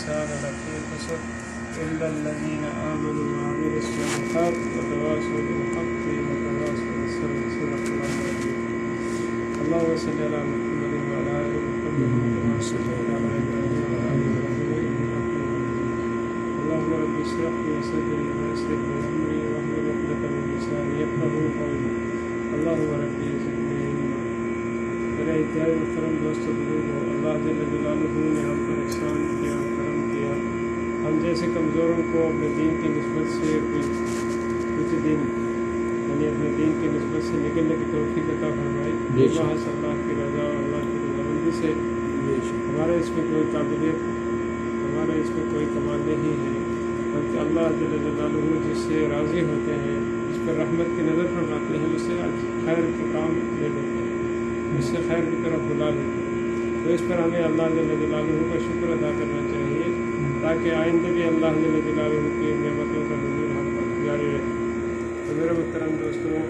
الإنسان لفي خسر إلا الذين آمنوا وعملوا الصالحات وتواصوا بالحق وتواصوا بالصبر. صدق الله العظيم. اللهم صل على محمد وعلى آل محمد كما صليت على إبراهيم وعلى آل إبراهيم إنك حميد مجيد. اللهم رب اشرح لي صدري ويسر لي أمري واحلل عقدة من لساني يفقهوا قولي. اللهم رب زدني علما. میرے اتحاد محترم دوستوں بزرگوں، اللہ جل جلالہ نے ہم پر احسان کیا، کرم کیا. ہم جیسے کمزوروں کو اپنے دین کی نسبت سے کچھ دن یعنی اپنے دین کی نسبت سے نکلنے کی توفیق عطا فرمائی. محض اللہ کی رضا اور اللہ کی رضامندی سے ہمارا اس میں کوئی قابلیت، ہمارا اس میں کوئی کمال نہیں ہے، بلکہ اللہ جل جلالہ جس سے راضی ہوتے ہیں، جس پر رحمت کی نظر فرماتے ہیں، اس سے خیر کے کام لے لیتے ہیں، اس سے خیر کی طرف بلا لیتے ہیں. تو اس پر ہمیں اللہ جل جلالہ کا شکر ادا کرنا چاہیے تاکہ آئندہ بھی اللہ جل جلالہ کی نعمتوں کا نزول ہم پر جاری رہے. تو میرے محترم دوستوں،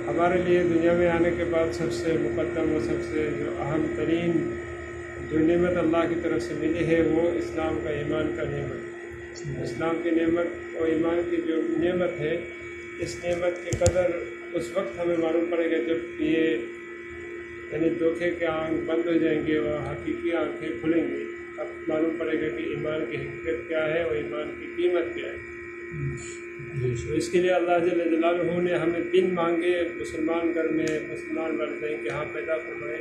ہمارے لیے دنیا میں آنے کے بعد سب سے مقدم اور سب سے جو اہم ترین جو نعمت اللہ کی طرف سے ملی ہے وہ اسلام کا، ایمان کا نعمت. اسلام کی نعمت اور ایمان کی جو نعمت ہے، اس نعمت کی قدر اس وقت ہمیں معلوم پڑے گا جب یہ یعنی دھوکے کے آنکھ بند ہو جائیں گے اور حقیقی آنکھیں کھلیں گی. اب معلوم پڑے گا کہ ایمان کی حقیقت کیا ہے اور ایمان کی قیمت کیا ہے. تو اس کے لیے اللہ جل جلالہ نے ہمیں دن مانگے، مسلمان گھر میں مسلمان والدین کے ہاں پیدا فرمائے،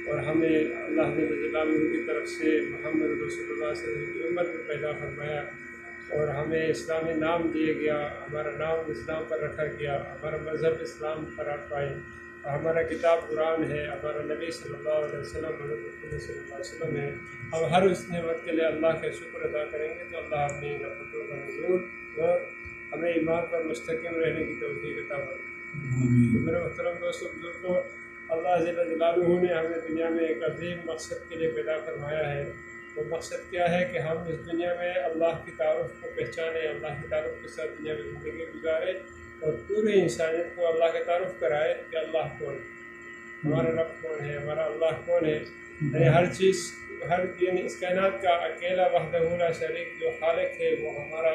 اور ہمیں اللہ جل جلالہ کی طرف سے محمد رسول اللہ صلی اللہ علیہ وسلم کی امت میں پیدا فرمایا، اور ہمیں اسلامی نام دیا گیا، ہمارا نام اسلام پر رکھا گیا، ہمارا مذہب اسلام پر پائے، اور ہمارا کتاب قرآن ہے، ہمارا نبی صلی اللہ علیہ وسلم محمد صلی اللہ علیہ وسلم ہے. ہم ہر اس نعمت کے لیے اللہ کا شکر ادا کریں گے تو اللہ اپنی رحمتوں کا نزول اور ہمیں ایمان پر مستقیم رہنے کی توفیق عطا فرمائے. تو میرے محترم دوستوں بزرگوں، اللہ جل جلالہ نے ہمیں دنیا میں ایک عظیم مقصد کے لیے پیدا فرمایا ہے. وہ مقصد کیا ہے کہ ہم اس دنیا میں اللہ کی تعارف کو پہچانیں، اللہ کی تعارف کے ساتھ دنیا میں زندگی گزاریں، اور پورے انسانیت کو اللہ کا تعارف کرائے کہ اللہ کون ہے، ہمارا رب کون ہے، ہمارا اللہ کون ہے. یعنی ہر چیز، یعنی اس کائنات کا اکیلا وحدہ لا شریک جو خالق ہے وہ ہمارا،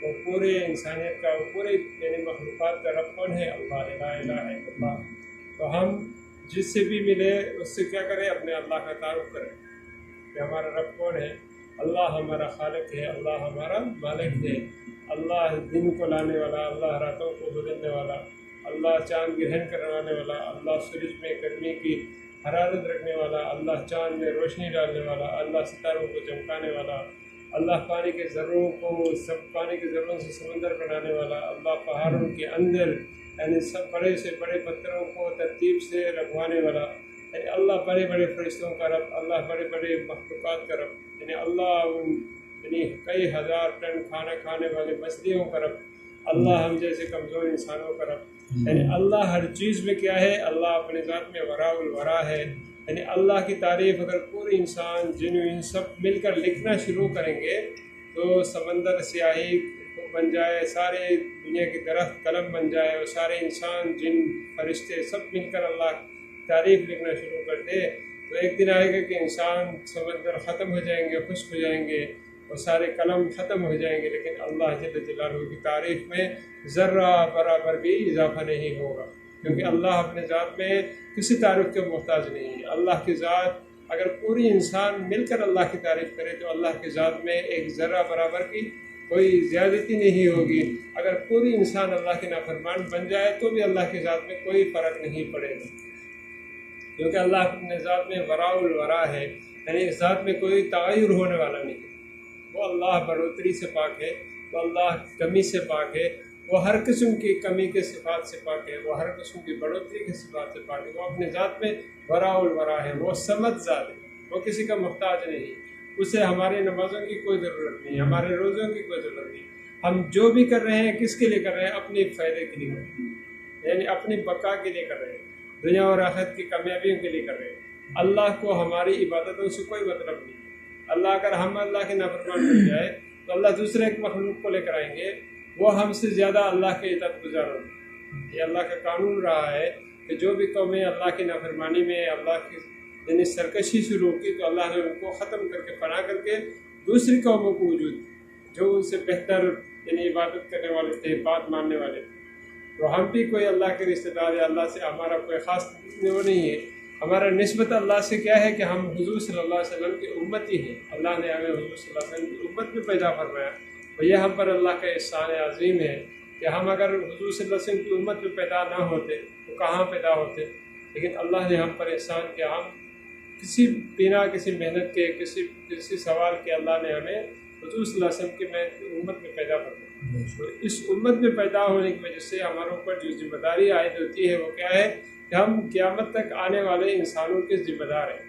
وہ پورے انسانیت کا، وہ پورے یعنی مخلوقات کا رب کون ہے؟ اللہ، لا الہ الا اللہ. تو ہم جس سے بھی ملے اس سے کیا کریں؟ اپنے اللہ کا تعارف کریں کہ ہمارا رب کون ہے. اللہ ہمارا خالق ہے، اللہ ہمارا مالک ہے، اللہ دن کو لانے والا، اللہ راتوں کو بدلنے والا، اللہ چاند گرہن کروانے والا، اللہ سورج میں گرمی کی حرارت رکھنے والا، اللہ چاند میں روشنی ڈالنے والا، اللہ ستاروں کو چمکانے والا، اللہ پانی کے ذروں کو پانی کے ذروں سے سمندر بنانے والا، اللہ پہاڑوں کے اندر یعنی سب بڑے سے بڑے پتھروں کو ترتیب سے رکھوانے والا، یعنی اللہ بڑے بڑے فرشتوں کا رب، اللہ بڑے بڑے مخلوقات کا رب، یعنی اللہ یعنی کئی ہزار ٹن کھانا کھانے والے مچھلیوں کا رب، اللہ ہم جیسے کمزور انسانوں کا رب. یعنی اللہ ہر چیز میں کیا ہے؟ اللہ اپنے ذات میں وراء الورا ہے. یعنی اللہ کی تعریف اگر پورے انسان جن ان سب مل کر لکھنا شروع کریں گے تو سمندر سیاہی بن جائے، سارے دنیا کی درخت قلم بن جائے، اور سارے انسان جن فرشتے سب مل کر اللہ تعریف لکھنا شروع کر دے، تو ایک دن آئے گا کہ انسان سمندر ختم ہو جائیں گے، خشک ہو جائیں گے، اور سارے قلم ختم ہو جائیں گے، لیکن اللہ جل جلالہ کی تعریف میں ذرہ برابر بھی اضافہ نہیں ہوگا، کیونکہ اللہ اپنے ذات میں کسی تعریف کے محتاج نہیں ہے. اللہ کی ذات اگر پوری انسان مل کر اللہ کی تعریف کرے تو اللہ کی ذات میں ایک ذرہ برابر کی کوئی زیادتی نہیں ہوگی. اگر پوری انسان اللہ کے نافرمان بن جائے تو بھی اللہ کی ذات میں کوئی فرق نہیں پڑے گا، کیونکہ اللہ اپنے ذات میں وراء الورا ہے، یعنی اس ذات میں کوئی تغیر ہونے والا نہیں ہے. وہ اللہ بڑھوتری سے پاک ہے، وہ اللہ کمی سے پاک ہے، وہ ہر قسم کی کمی کے صفات سے پاک ہے، وہ ہر قسم کی بڑھوتری کے صفات سے پاک ہے. وہ اپنے ذات میں وراء الورا ہے، وہ صمد ذات ہے، وہ کسی کا محتاج نہیں. اسے ہماری نمازوں کی کوئی ضرورت نہیں، ہمارے روزوں کی کوئی ضرورت نہیں. ہم جو بھی کر رہے ہیں کس کے لیے کر رہے ہیں؟ اپنے فائدے کے لیے کر رہے ہیں، یعنی اپنی بقا کے لیے کر رہے ہیں، دنیا اور آخرت کی کامیابیوں کے لیے کر رہے ہیں. اللہ کو ہماری عبادتوں سے کوئی مطلب نہیں. اللہ اگر ہم اللہ کے نافرمان بن جائے تو اللہ دوسرے ایک مخلوق کو لے کر آئیں گے، وہ ہم سے زیادہ اللہ کے اطاعت گزار ہوگی. یہ اللہ کا قانون رہا ہے کہ جو بھی قومیں اللہ کی نافرمانی میں اللہ کی یعنی سرکشی شروع کی تو اللہ نے ان کو ختم کر کے فنا کر کے دوسری قوموں کو وجود جو ان سے بہتر یعنی عبادت کرنے والے تھے، بات ماننے والے تھے. تو ہم بھی کوئی اللہ کے رشتے دار ہے، اللہ سے ہمارا کوئی خاص وہ نہیں ہے. ہمارا نسبت اللہ سے کیا ہے کہ ہم حضور صلی اللہ علیہ وسلم کی امت ہی ہیں. اللہ نے ہمیں حضور صلی اللہ علیہ وسلم کی امت میں پیدا فرمایا، اور یہ ہم پر اللہ کا احسان عظیم ہے کہ ہم اگر حضور صلی اللہ علیہ وسلم کی امت میں پیدا نہ ہوتے تو کہاں پیدا ہوتے. لیکن اللہ نے ہم پر احسان کیا، ہم کسی بنا کسی محنت کے کسی سوال کے اللہ نے ہمیں حضور صلی اللہ علیہ وسلم کی امت میں پیدا فرمایا. تو اس امت میں پیدا ہونے کی وجہ سے ہمارے اوپر جو ذمہ داری عائد ہوتی ہے وہ کیا ہے کہ ہم قیامت تک آنے والے انسانوں کے ذمہ دار ہیں.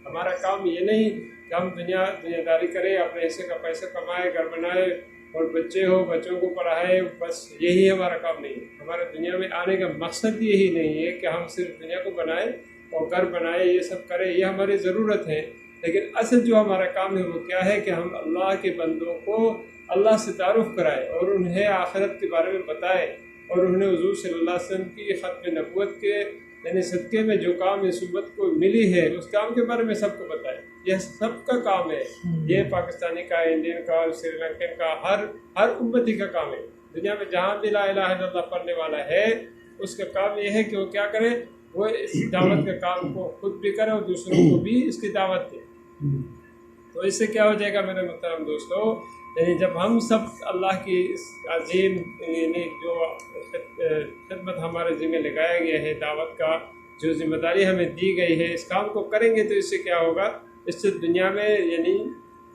ہمارا کام یہ نہیں کہ ہم دنیا داری کریں، اپنے حصے کا پیسہ کمائے، گھر بنائے اور بچے ہو، بچوں کو پڑھائے، بس یہی ہمارا کام نہیں ہے. ہمارے دنیا میں آنے کا مقصد یہی نہیں ہے کہ ہم صرف دنیا کو بنائیں اور گھر بنائے، یہ سب کریں، یہ ہماری ضرورت ہے. لیکن اصل جو ہمارا کام ہے وہ کیا ہے کہ ہم اللہ کے بندوں کو اللہ سے تعارف کرائے اور انہیں آخرت کے بارے میں بتائے، اور انہیں حضور صلی اللہ علیہ وسلم کی ختم نبوت کے یعنی صدقے میں جو کام اس امت کو ملی ہے اس کام کے بارے میں سب کو بتائے. یہ سب کا کام ہے، یہ پاکستانی کا، انڈین کا، سری لنکن کا، ہر امتی کا کام ہے. دنیا میں جہاں بھی لا الہ الا اللہ پڑھنے والا ہے اس کا کام یہ ہے کہ وہ کیا کرے، وہ اس دعوت کے کام کو خود بھی کرے اور دوسروں کو بھی اس کی دعوت دے. تو اس سے کیا ہو جائے گا میرے محترم دوستو، یعنی جب ہم سب اللہ کی اس عظیم یعنی جو خدمت ہمارے ذمہ لگایا گیا ہے، دعوت کا جو ذمہ داری ہمیں دی گئی ہے، اس کام کو کریں گے تو اس سے کیا ہوگا، اس سے دنیا میں یعنی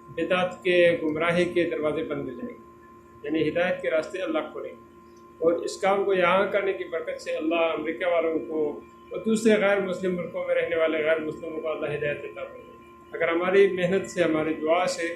بدعت کے، گمراہی کے دروازے بند ہو جائیں گے، یعنی ہدایت کے راستے اللہ کھولیں گے. اور اس کام کو یہاں کرنے کی برکت سے اللہ امریکہ والوں کو اور دوسرے غیر مسلم ملکوں میں رہنے والے غیر مسلموں کو اللہ ہدایت عطا فرمائے. اگر ہماری محنت سے، ہماری دعا سے،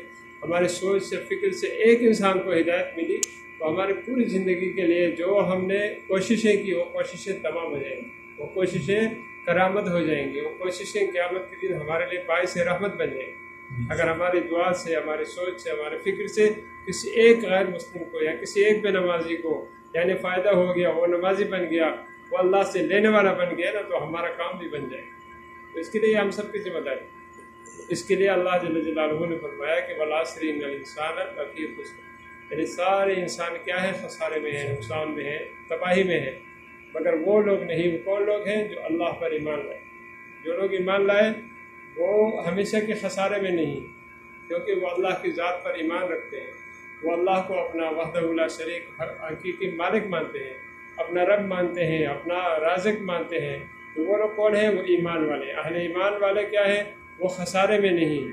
ہماری سوچ سے، فکر سے ایک انسان کو ہدایت ملی تو ہماری پوری زندگی کے لیے جو ہم نے کوششیں کی وہ کوششیں تمام ہو جائیں گی، وہ کوششیں کرامت ہو جائیں گی، وہ کوششیں قیامت کے دن ہمارے لیے باعث رحمت بن جائیں گی. اگر ہماری دعا سے، ہماری سوچ سے، ہمارے فکر سے کسی ایک غیر مسلم کو یا کسی ایک بے نمازی کو یعنی فائدہ ہو گیا، وہ نمازی بن گیا، وہ اللہ سے لینے والا بن گیا نا، تو ہمارا کام بھی بن جائے گا. تو اس کے لیے ہم سب کی ذمہ داری. اس کے لیے اللہ جل جلالہ نے فرمایا کہ والعصر ان الانسان لفی خسر، یعنی سارے انسان کیا ہے، خسارے میں ہیں، نقصان میں ہیں، تباہی میں ہیں، مگر وہ لوگ نہیں. وہ کون لوگ ہیں؟ جو اللہ پر ایمان لائے. جو لوگ ایمان لائے وہ ہمیشہ کے خسارے میں نہیں، کیونکہ وہ اللہ کی ذات پر ایمان رکھتے ہیں، وہ اللہ کو اپنا وحدہ لا شریک حقیقی مالک مانتے ہیں، اپنا رب مانتے ہیں، اپنا رازق مانتے ہیں. تو وہ لوگ کون ہیں؟ وہ ایمان والے. اہل ایمان والے کیا ہیں؟ وہ خسارے میں نہیں.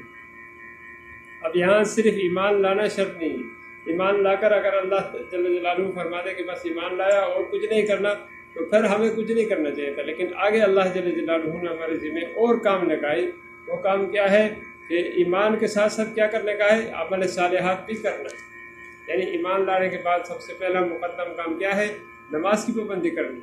اب یہاں صرف ایمان لانا شرط نہیں. ایمان لا کر اگر اللہ جل جلالہ فرما دے کہ بس ایمان لایا اور کچھ نہیں کرنا تو پھر ہمیں کچھ نہیں کرنا چاہیے تھا. لیکن آگے اللہ جل جلالہ نے ہمارے ذمہ اور کام لگائی. وہ کام کیا ہے کہ ایمان کے ساتھ ساتھ کیا کرنے کا ہے؟ عمل صالحات بھی کرنا. یعنی ایمان لانے کے بعد سب سے پہلا مقدم کام کیا ہے؟ نماز کی پابندی کرنی،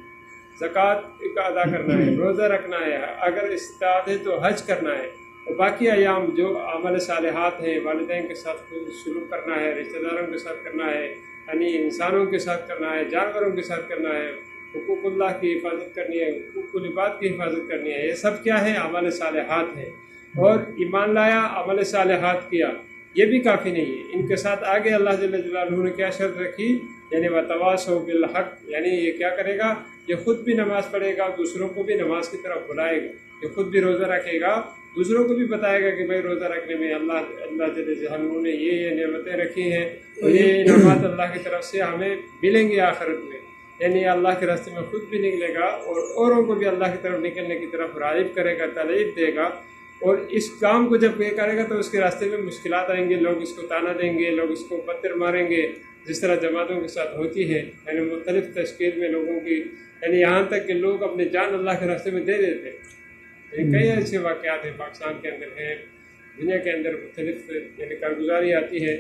زکوٰۃ کا ادا کرنا ہے، روزہ رکھنا ہے، اگر استطاعت ہے تو حج کرنا ہے، اور باقی ایام جو عمل صالحات ہیں، والدین کے ساتھ سلوک کرنا ہے، رشتہ داروں کے ساتھ کرنا ہے، یعنی انسانوں کے ساتھ کرنا ہے، جانوروں کے ساتھ کرنا ہے، حقوق اللہ کی حفاظت کرنی ہے، حقوق العباد کی حفاظت کرنی ہے. یہ سب کیا ہے؟ عمل صالحات ہیں. اور ایمان لایا، عمل صالحات کیا، یہ بھی کافی نہیں ہے. ان کے ساتھ آگے اللہ جل جلالہ نے کیا شرط رکھی؟ یعنی وتواصوا بالحق، یعنی یہ کیا کرے گا؟ یہ خود بھی نماز پڑھے گا، دوسروں کو بھی نماز کی طرف بلائے گا. یہ خود بھی روزہ رکھے گا، دوسروں کو بھی بتائے گا کہ بھائی روزہ رکھنے میں اللہ جل جلالہ نے یہ نعمتیں رکھی ہیں اور یہ انعامات اللہ کی طرف سے ہمیں ملیں گے آخرت میں. یعنی اللہ کے راستے میں خود بھی نکلے گا اور اوروں کو بھی اللہ کی طرف نکلنے کی طرف راغب کرے گا، ترغیب دے گا. اور اس کام کو جب یہ کرے گا تو اس کے راستے میں مشکلات آئیں گے، لوگ اس کو تانا دیں گے، لوگ اس کو پتھر ماریں گے، جس طرح جماعتوں کے ساتھ ہوتی ہے. یعنی مختلف تشکیل میں لوگوں کی، یعنی یہاں تک کہ لوگ اپنی جان اللہ کے راستے میں دے دیتے ہیں. یعنی کئی ایسے واقعات ہیں پاکستان کے اندر ہیں، دنیا کے اندر مختلف یعنی کارگزاری آتی ہے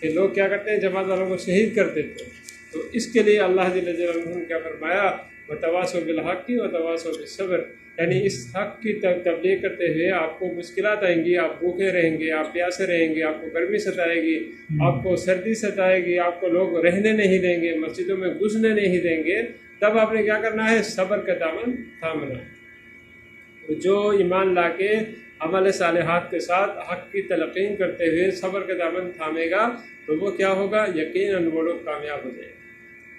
کہ لوگ کیا کرتے ہیں؟ جماعت والوں کو شہید کر دیتے ہیں. تو اس کے لیے اللہ جل جلالہ نے کیا فرمایا؟ وتواصوا بالحق وتواصوا بالصبر. یعنی اس حق کی تبلیغ کرتے ہوئے آپ کو مشکلات آئیں گی، آپ بھوکے رہیں گے، آپ پیاسے رہیں گے، آپ کو گرمی ستائے گی، آپ کو سردی ستائے گی، آپ کو لوگ رہنے نہیں دیں گے، مسجدوں میں گھسنے نہیں دیں گے. تب آپ نے کیا کرنا ہے؟ صبر کا دامن تھامنا. جو ایمان لا کے عمل صالحات کے ساتھ حق کی تلقین کرتے ہوئے صبر کا دامن تھامے گا تو وہ کیا ہوگا؟ یقیناً وہ لوگ کامیاب ہو جائیں گے۔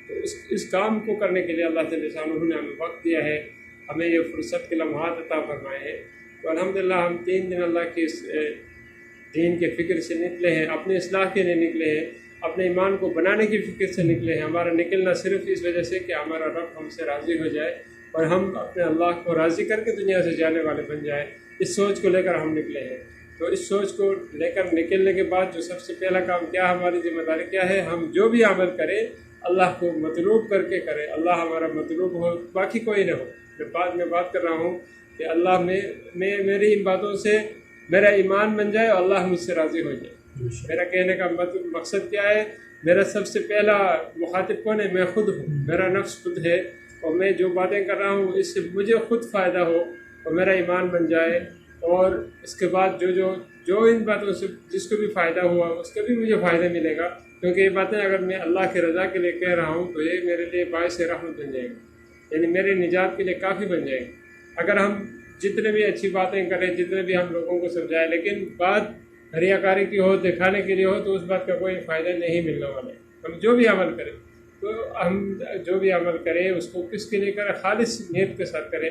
تو اس کام کو کرنے کے لیے اللہ تعالی شانہ نے ہمیں وقت دیا ہے، ہمیں یہ فرصت کے لمحات عطا فرمائے ہیں۔ تو الحمدللہ ہم 3 دن اللہ کے اس دین کے فکر سے نکلے ہیں، اپنے اصلاح کے لیے نکلے ہیں، اپنے ایمان کو بنانے کی فکر سے نکلے ہیں۔ ہمارا نکلنا صرف اس وجہ سے کہ ہمارا رب ہم سے راضی ہو جائے اور ہم اپنے اللہ کو راضی کر کے دنیا سے جانے والے بن جائیں، اس سوچ کو لے کر ہم نکلے ہیں۔ تو اس سوچ کو لے کر نکلنے کے بعد جو سب سے پہلا کام کیا، ہماری ذمہ داری کیا ہے؟ ہم جو بھی عمل کریں اللہ کو مطلوب کر کے کریں، اللہ ہمارا مطلوب ہو، باقی کوئی نہ ہو۔ میں بات کر رہا ہوں کہ اللہ میں میری ان باتوں سے میرا ایمان بن جائے اور اللہ مجھ سے راضی ہو جائے۔ میرا کہنے کا مقصد کیا ہے؟ میرا سب سے پہلا مخاطب کون ہے؟ میں خود ہوں، میرا نفس خود ہے، اور میں جو باتیں کر رہا ہوں اس سے مجھے خود فائدہ ہو اور میرا ایمان بن جائے، اور اس کے بعد جو ان باتوں سے جس کو بھی فائدہ ہوا اس کا بھی مجھے فائدہ ملے گا، کیونکہ یہ باتیں اگر میں اللہ کی رضا کے لیے کہہ رہا ہوں تو یہ میرے لیے باعث رحمت بن جائے گی، یعنی میرے نجات کے لیے کافی بن جائے گی۔ اگر ہم جتنے بھی اچھی باتیں کریں، جتنے بھی ہم لوگوں کو سمجھائیں، لیکن بات ریاکاری کی ہو، دکھانے کے لیے ہو، تو اس بات کا کوئی فائدہ نہیں ملنے والا ہے۔ ہم جو بھی عمل کریں تو ہم جو بھی عمل کریں اس کو کس کے لیے کریں؟ خالص نیت کے ساتھ کریں۔